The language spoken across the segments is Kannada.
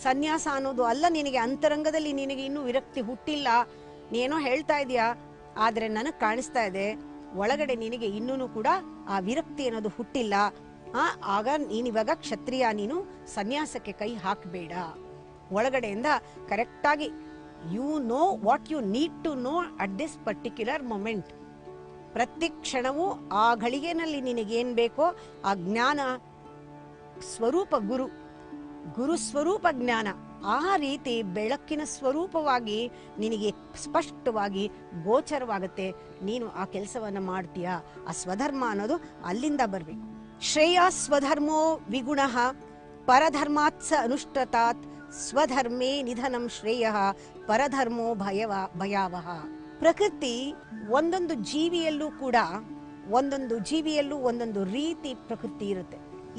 ಸನ್ಯಾಸ ಅನ್ನೋದು ಅಲ್ಲ ನಿನಗೆ. ಅಂತರಂಗದಲ್ಲಿ ನಿನಗೆ ಇನ್ನೂ ವಿರಕ್ತಿ ಹುಟ್ಟಿಲ್ಲ, ನೀನೋ ಹೇಳ್ತಾ ಇದೀಯಾ, ಆದ್ರೆ ನನಗೆ ಕಾಣಿಸ್ತಾ ಇದೆ ಒಳಗಡೆ ನಿನಗೆ ಇನ್ನೂ ಕೂಡ ಆ ವಿರಕ್ತಿ ಅನ್ನೋದು ಹುಟ್ಟಿಲ್ಲ. ಆಗ ನೀನಿವಾಗ ಕ್ಷತ್ರಿಯ, ನೀನು ಸನ್ಯಾಸಕ್ಕೆ ಕೈ ಹಾಕಬೇಡ. ಒಳಗಡೆಯಿಂದ ಕರೆಕ್ಟಾಗಿ you know what you need to know at this particular moment. ಪ್ರತಿ ಕ್ಷಣವೂ ಆ ಘಳಿಗೆನಲ್ಲಿ ನಿನಗೇನು ಬೇಕೋ ಆ ಜ್ಞಾನ ಸ್ವರೂಪ ಗುರು ಸ್ವರೂಪ ಜ್ಞಾನ ಆ ರೀತಿ ಬೆಳಕಿನ ಸ್ವರೂಪವಾಗಿ ನಿನಗೆ ಸ್ಪಷ್ಟವಾಗಿ ಗೋಚರವಾಗುತ್ತೆ. ನೀನು ಆ ಕೆಲಸವನ್ನು ಮಾಡ್ತೀಯಾ. ಆ ಸ್ವಧರ್ಮ ಅನ್ನೋದು ಅಲ್ಲಿಂದ ಬರಬೇಕು. ಶ್ರೇಯ ಸ್ವಧರ್ಮೋ ವಿಗುಣ ಪರಧರ್ಮಾತ್ಸ ಅನುಷ್ಠತಾತ್ ಸ್ವಧರ್ಮೇ ನಿಧನಂ ಶ್ರೇಯ ಪರಧರ್ಮೋ ಭಯಾವಹ. ಪ್ರಕೃತಿ ಒಂದೊಂದು ಜೀವಿಯಲ್ಲೂ ಒಂದೊಂದು ರೀತಿ ಪ್ರಕೃತಿ ಇರುತ್ತೆ.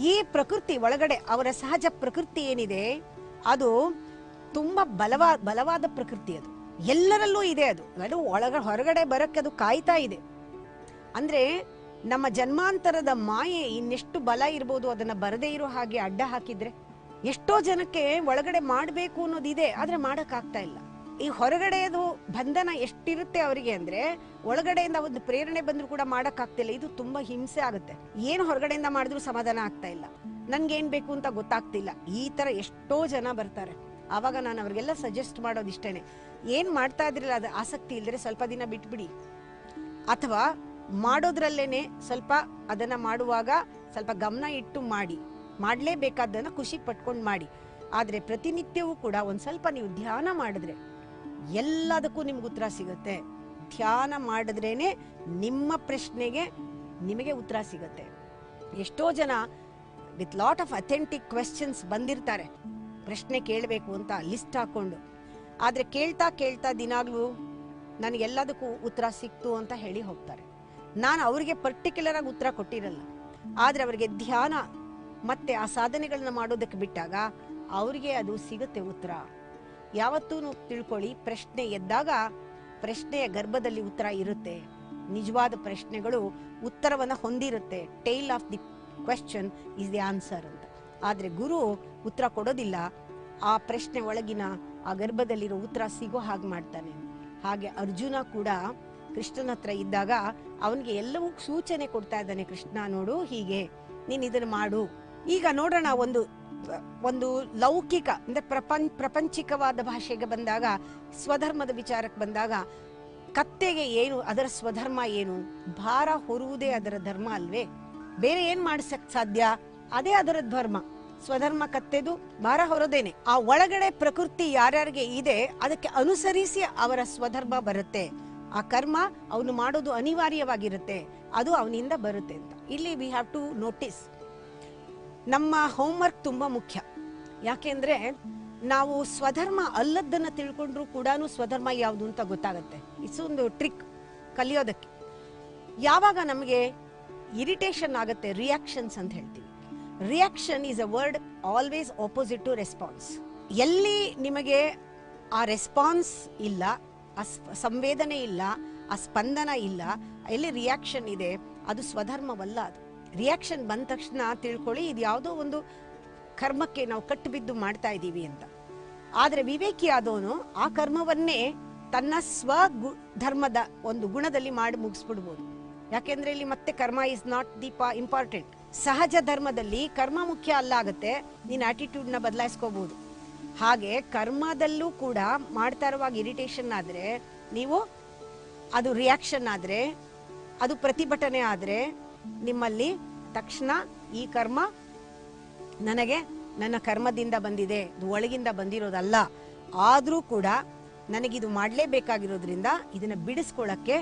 ಈ ಪ್ರಕೃತಿ ಒಳಗಡೆ ಅವರ ಸಹಜ ಪ್ರಕೃತಿ ಏನಿದೆ ಅದು ತುಂಬಾ ಬಲವಾದ ಪ್ರಕೃತಿ. ಅದು ಎಲ್ಲರಲ್ಲೂ ಇದೆ. ಅದು ಹೊರಗಡೆ ಬರಕ್ಕೆ ಅದು ಕಾಯ್ತಾ ಇದೆ. ಅಂದ್ರೆ ನಮ್ಮ ಜನ್ಮಾಂತರದ ಮಾಯೆ ಇನ್ನೆಷ್ಟು ಬಲ ಇರ್ಬೋದು, ಅದನ್ನ ಬರದೇ ಇರೋ ಹಾಗೆ ಅಡ್ಡ ಹಾಕಿದ್ರೆ ಎಷ್ಟೋ ಜನಕ್ಕೆ ಒಳಗಡೆ ಮಾಡಬೇಕು ಅನ್ನೋದಿದೆ, ಆದ್ರೆ ಮಾಡಕ್ ಆಗ್ತಾ ಇಲ್ಲ. ಈ ಹೊರಗಡೆದು ಬಂಧನ ಎಷ್ಟಿರುತ್ತೆ ಅವರಿಗೆ ಅಂದ್ರೆ ಒಳಗಡೆಯಿಂದ ಒಂದು ಪ್ರೇರಣೆ ಬಂದ್ರು ಕೂಡ ಮಾಡಕ್ ಆಗ್ತಿಲ್ಲ. ಇದು ತುಂಬಾ ಹಿಂಸೆ ಆಗುತ್ತೆ. ಏನು ಹೊರಗಡೆಯಿಂದ ಮಾಡಿದ್ರು ಸಮಾಧಾನ ಆಗ್ತಾ ಇಲ್ಲ, ನನ್ಗೇನ್ ಬೇಕು ಅಂತ ಗೊತ್ತಾಗ್ತಿಲ್ಲ. ಈ ತರ ಎಷ್ಟೋ ಜನ ಬರ್ತಾರೆ. ಆವಾಗ ನಾನು ಅವ್ರಿಗೆಲ್ಲ ಸಜೆಸ್ಟ್ ಮಾಡೋದು ಇಷ್ಟೇನೆ, ಏನ್ ಮಾಡ್ತಾ ಇದ್ರಿಲ್ಲ ಅದು ಆಸಕ್ತಿ ಇಲ್ದ್ರೆ ಸ್ವಲ್ಪ ದಿನ ಬಿಟ್ಬಿಡಿ, ಅಥವಾ ಮಾಡೋದ್ರಲ್ಲೇನೆ ಸ್ವಲ್ಪ ಅದನ್ನ ಮಾಡುವಾಗ ಸ್ವಲ್ಪ ಗಮನ ಇಟ್ಟು ಮಾಡಿ, ಮಾಡ್ಲೇಬೇಕಾದನ್ನ ಖುಷಿ ಪಟ್ಕೊಂಡು ಮಾಡಿ. ಆದ್ರೆ ಪ್ರತಿನಿತ್ಯವೂ ಕೂಡ ಒಂದ್ ಸ್ವಲ್ಪ ನೀವು ಧ್ಯಾನ ಮಾಡಿದ್ರೆ ಎಲ್ಲದಕ್ಕೂ ನಿಮ್ಗೆ ಉತ್ತರ ಸಿಗುತ್ತೆ. ಧ್ಯಾನ ಮಾಡಿದ್ರೇನೆ ನಿಮ್ಮ ಪ್ರಶ್ನೆಗೆ ನಿಮಗೆ ಉತ್ತರ ಸಿಗುತ್ತೆ. ಎಷ್ಟೋ ಜನ with lot of authentic questions ಬಂದಿರ್ತಾರೆ, ಪ್ರಶ್ನೆ ಕೇಳಬೇಕು ಅಂತ ಲಿಸ್ಟ್ ಹಾಕೊಂಡು. ಆದ್ರೆ ಕೇಳ್ತಾ ಕೇಳ್ತಾ ದಿನಾಗ್ಲೂ ನನಗೆಲ್ಲದಕ್ಕೂ ಉತ್ತರ ಸಿಕ್ತು ಅಂತ ಹೇಳಿ ಹೋಗ್ತಾರೆ. ನಾನು ಅವ್ರಿಗೆ ಪರ್ಟಿಕ್ಯುಲರ್ ಆಗಿ ಉತ್ತರ ಕೊಟ್ಟಿರಲ್ಲ, ಆದ್ರೆ ಅವರಿಗೆ ಧ್ಯಾನ ಮತ್ತೆ ಆ ಸಾಧನೆಗಳನ್ನ ಮಾಡೋದಕ್ಕೆ ಬಿಟ್ಟಾಗ ಅವ್ರಿಗೆ ಅದು ಸಿಗುತ್ತೆ ಉತ್ತರ. ಯಾವತ್ತೂ ತಿಳ್ಕೊಳ್ಳಿ, ಪ್ರಶ್ನೆ ಎದ್ದಾಗ ಪ್ರಶ್ನೆಯ ಗರ್ಭದಲ್ಲಿ ಉತ್ತರ ಇರುತ್ತೆ. ನಿಜವಾದ ಪ್ರಶ್ನೆಗಳು ಉತ್ತರವನ್ನ ಹೊಂದಿರುತ್ತೆ. Tail of the question is the answer ಅಂತ. ಆದ್ರೆ ಗುರು ಉತ್ತರ ಕೊಡೋದಿಲ್ಲ, ಆ ಪ್ರಶ್ನೆ ಒಳಗಿನ ಆ ಗರ್ಭದಲ್ಲಿರೋ ಉತ್ತರ ಸಿಗೋ ಹಾಗೆ ಮಾಡ್ತಾನೆ. ಹಾಗೆ ಅರ್ಜುನ ಕೂಡ ಕೃಷ್ಣನ ಹತ್ರ ಇದ್ದಾಗ ಅವನಿಗೆ ಎಲ್ಲವೂ ಸೂಚನೆ ಕೊಡ್ತಾ ಇದ್ದಾನೆ. ಕೃಷ್ಣ ನೋಡು, ಹೀಗೆ ನೀನ್ ಇದನ್ನ ಮಾಡು. ಈಗ ನೋಡೋಣ, ಒಂದು ಲೌಕಿಕ ಅಂದ್ರೆ ಪ್ರಪಂಚಿಕವಾದ ಭಾಷೆಗೆ ಬಂದಾಗ, ಸ್ವಧರ್ಮದ ವಿಚಾರಕ್ಕೆ ಬಂದಾಗ, ಕತ್ತೆಗೆ ಏನು ಅದರ ಸ್ವಧರ್ಮ ಏನು? ಭಾರ ಹೊರುವುದೇ ಅದರ ಧರ್ಮ ಅಲ್ವೇ? ಬೇರೆ ಏನ್ ಮಾಡಿಸಕ್ ಸಾಧ್ಯ? ಅದೇ ಅದರ ಧರ್ಮ. ಸ್ವಧರ್ಮ ಕತ್ತೆದು ಭಾರ ಹೊರದೇನೆ. ಆ ಒಳಗಡೆ ಪ್ರಕೃತಿ ಯಾರ್ಯಾರಿಗೆ ಇದೆ ಅದಕ್ಕೆ ಅನುಸರಿಸಿ ಅವರ ಸ್ವಧರ್ಮ ಬರುತ್ತೆ. ಆ ಕರ್ಮ ಅವನು ಮಾಡೋದು ಅನಿವಾರ್ಯವಾಗಿರುತ್ತೆ, ಅದು ಅವನಿಂದ ಬರುತ್ತೆ ಅಂತ. ಇಲ್ಲಿ ವಿ ಹ್ಯಾವ್ ಟು ನೋಟಿಸ್, ನಮ್ಮ ಹೋಮ್ವರ್ಕ್ ತುಂಬಾ ಮುಖ್ಯ. ಯಾಕೆಂದ್ರೆ ನಾವು ಸ್ವಧರ್ಮ ಅಲ್ಲದನ್ನ ತಿಳ್ಕೊಂಡ್ರು ಕೂಡ ಸ್ವಧರ್ಮ ಯಾವುದು ಅಂತ ಗೊತ್ತಾಗತ್ತೆ. ಇಟ್ಸ್ ಒಂದು ಟ್ರಿಕ್ ಕಲಿಯೋದಕ್ಕೆ. ಯಾವಾಗ ನಮಗೆ ಇರಿಟೇಷನ್ ಆಗುತ್ತೆ, ರಿಯಾಕ್ಷನ್ಸ್ ಅಂತ ಹೇಳ್ತೀವಿ. Reaction is a word always opposite to response. ಎಲ್ಲಿ ನಿಮಗೆ ಆ ರೆಸ್ಪಾನ್ಸ್ ಇಲ್ಲ, ಆ ಸಂವೇದನೆ ಇಲ್ಲ, ಆ ಸ್ಪಂದನ ಇಲ್ಲ, ಎಲ್ಲಿ ರಿಯಾಕ್ಷನ್ ಇದೆ ಅದು ಸ್ವಧರ್ಮವಲ್ಲ. ಅದು ರಿಯಾಕ್ಷನ್ ಬಂದ ತಕ್ಷಣ ತಿಳ್ಕೊಳ್ಳಿ, ಇದು ಯಾವುದೋ ಒಂದು ಕರ್ಮಕ್ಕೆ ನಾವು ಕಟ್ಟುಬಿದ್ದು ಮಾಡ್ತಾ ಇದ್ದೀವಿ ಅಂತ. ಆದ್ರೆ ವಿವೇಕಿ ಆದವನು ಆ ಕರ್ಮವನ್ನೇ ತನ್ನ ಧರ್ಮದ ಒಂದು ಗುಣದಲ್ಲಿ ಮಾಡಿ ಮುಗಿಸ್ಬಿಡ್ಬೋದು. ಯಾಕೆಂದ್ರೆ ಇಲ್ಲಿ ಮತ್ತೆ ಕರ್ಮ ಇಸ್ ನಾಟ್ ದಿ ಇಂಪಾರ್ಟೆಂಟ್. ಸಹಜ ಧರ್ಮದಲ್ಲಿ ಕರ್ಮ ಮುಖ್ಯ ಅಲ್ಲ ಆಗುತ್ತೆ, ನೀನ್ ಆಟಿಟ್ಯೂಡ್ ನ ಬದಲಾಯಿಸ್ಕೋಬಹುದು. ಹಾಗೆ ಕರ್ಮದಲ್ಲೂ ಕೂಡ ಮಾಡ್ತಾ ಇರುವಾಗ ಇರಿಟೇಷನ್ ಆದ್ರೆ, ನೀವು ಅದು ರಿಯಾಕ್ಷನ್ ಆದ್ರೆ, ಅದು ಪ್ರತಿಭಟನೆ ಆದ್ರೆ, ನಿಮ್ಮಲ್ಲಿ ತಕ್ಷಣ ಈ ಕರ್ಮ ನನಗೆ ನನ್ನ ಕರ್ಮದಿಂದ ಬಂದಿದೆ, ಇದು ಒಳಗಿಂದ ಬಂದಿರೋದಲ್ಲ, ಆದ್ರೂ ಕೂಡ ನನಗಿದು ಮಾಡ್ಲೇಬೇಕಾಗಿರೋದ್ರಿಂದ ಇದನ್ನ ಬಿಡಿಸ್ಕೊಳ್ಳಕ್ಕೆ